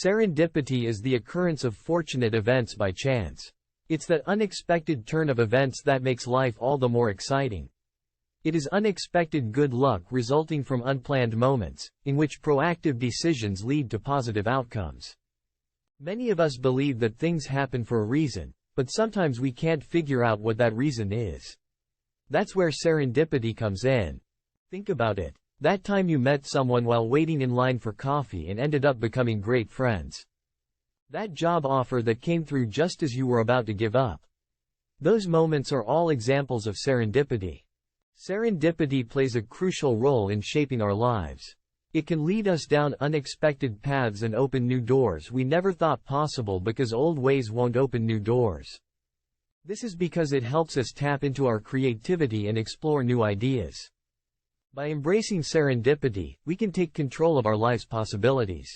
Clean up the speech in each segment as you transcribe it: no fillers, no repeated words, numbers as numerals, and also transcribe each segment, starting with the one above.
Serendipity is the occurrence of fortunate events by chance. It's that unexpected turn of events that makes life all the more exciting. It is unexpected good luck resulting from unplanned moments, in which proactive decisions lead to positive outcomes. Many of us believe that things happen for a reason, but sometimes we can't figure out what that reason is. That's where serendipity comes in. Think about it. That time you met someone while waiting in line for coffee and ended up becoming great friends. That job offer that came through just as you were about to give up. Those moments are all examples of serendipity. Serendipity plays a crucial role in shaping our lives. It can lead us down unexpected paths and open new doors we never thought possible because old ways won't open new doors. This is because it helps us tap into our creativity and explore new ideas. By embracing serendipity, we can take control of our life's possibilities.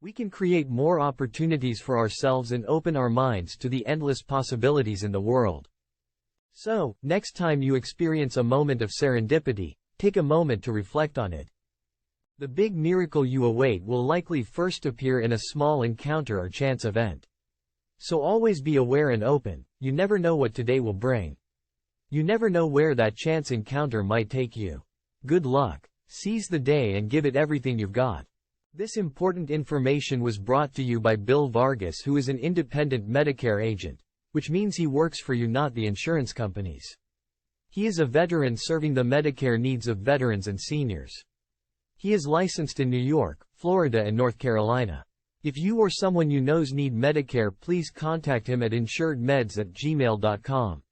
We can create more opportunities for ourselves and open our minds to the endless possibilities in the world. So, next time you experience a moment of serendipity, take a moment to reflect on it. The big miracle you await will likely first appear in a small encounter or chance event. So always be aware and open. You never know what today will bring. You never know where that chance encounter might take you. Good luck. Seize the day and give it everything you've got. This important information was brought to you by Bill Vargas, who is an independent Medicare agent, which means he works for you, not the insurance companies. He is a veteran serving the Medicare needs of veterans and seniors. He is licensed in New York, Florida and North Carolina. If you or someone you know need Medicare, please contact him at insuredmeds@gmail.com.